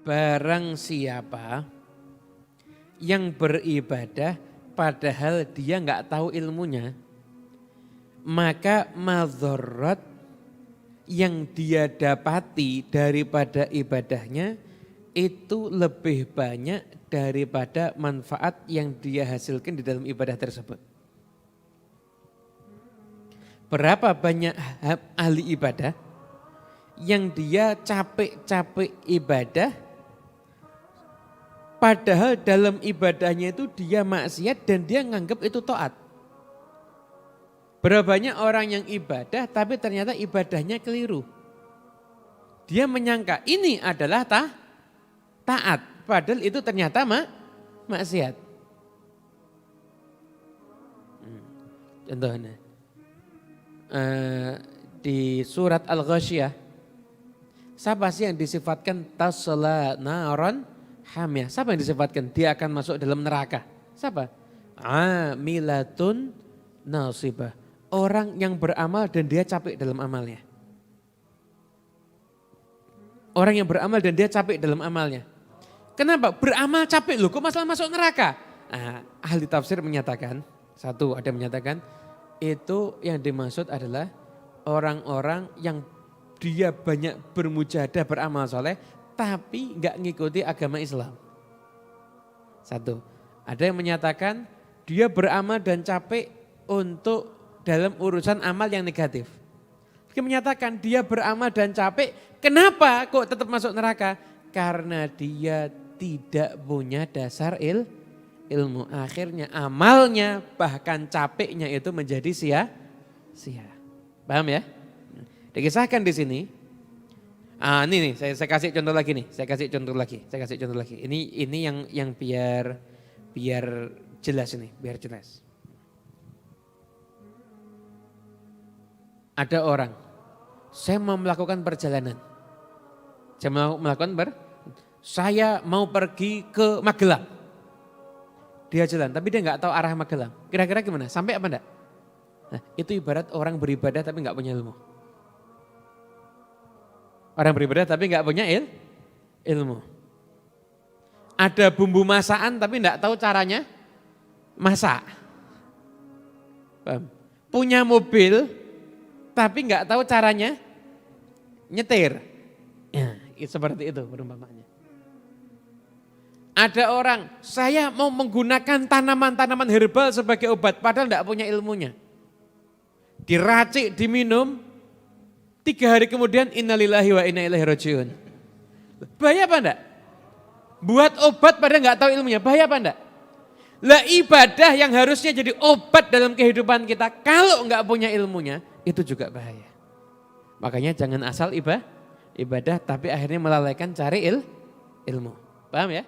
Barang siapa yang beribadah padahal dia nggak tahu ilmunya, maka madharat yang dia dapati daripada ibadahnya itu lebih banyak daripada manfaat yang dia hasilkan di dalam ibadah tersebut. Berapa banyak ahli ibadah yang dia capek-capek ibadah, padahal dalam ibadahnya itu dia maksiat dan dia nganggap itu taat. Berapa banyak orang yang ibadah tapi ternyata ibadahnya keliru. Dia menyangka ini adalah taat, padahal itu ternyata maksiat. Contohnya di surat Al-Ghasyiyah, siapa sih yang disifatkan tasla naron hamiyah? Siapa yang disifatkan dia akan masuk dalam neraka? Siapa? Amilatun nasibah. Orang yang beramal dan dia capek dalam amalnya. Orang yang beramal dan dia capek dalam amalnya. Kenapa? Beramal capek loh, kok masalah masuk neraka? Ahli tafsir menyatakan, satu ada yang menyatakan, itu yang dimaksud adalah orang-orang yang dia banyak bermujahadah beramal soleh, tapi nggak ngikuti agama Islam. Satu, ada yang menyatakan dia beramal dan capek untuk dalam urusan amal yang negatif. Dia menyatakan dia beramal dan capek, kenapa kok tetap masuk neraka? Karena dia tidak punya dasar ilmu. Akhirnya amalnya bahkan capeknya itu menjadi sia-sia. Paham ya? Dikisahkan di sini. Ini nih saya kasih contoh lagi nih. Saya kasih contoh lagi. Ini yang biar jelas ini, biar jelas. Ada orang, saya mau melakukan perjalanan. Saya mau pergi ke Magelang. Dia jalan, tapi dia nggak tahu arah Magelang. Kira-kira gimana? Sampai apa enggak? Nah, itu ibarat orang beribadah tapi nggak punya ilmu. Orang beribadah tapi nggak punya ilmu. Ada bumbu masakan tapi nggak tahu caranya masak. Paham? Punya mobil tapi nggak tahu caranya nyetir. Ya, seperti itu perumpamaannya. Ada orang, saya mau menggunakan tanaman-tanaman herbal sebagai obat, padahal tidak punya ilmunya. Diracik, diminum, 3 hari kemudian innalillahi wa inna ilaihi rajiun. Bahaya apa enggak? Buat obat padahal nggak tahu ilmunya, bahaya apa enggak? Lah ibadah yang harusnya jadi obat dalam kehidupan kita, kalau nggak punya ilmunya, itu juga bahaya. Makanya jangan asal ibadah, tapi akhirnya melalaikan cari ilmu. Paham ya?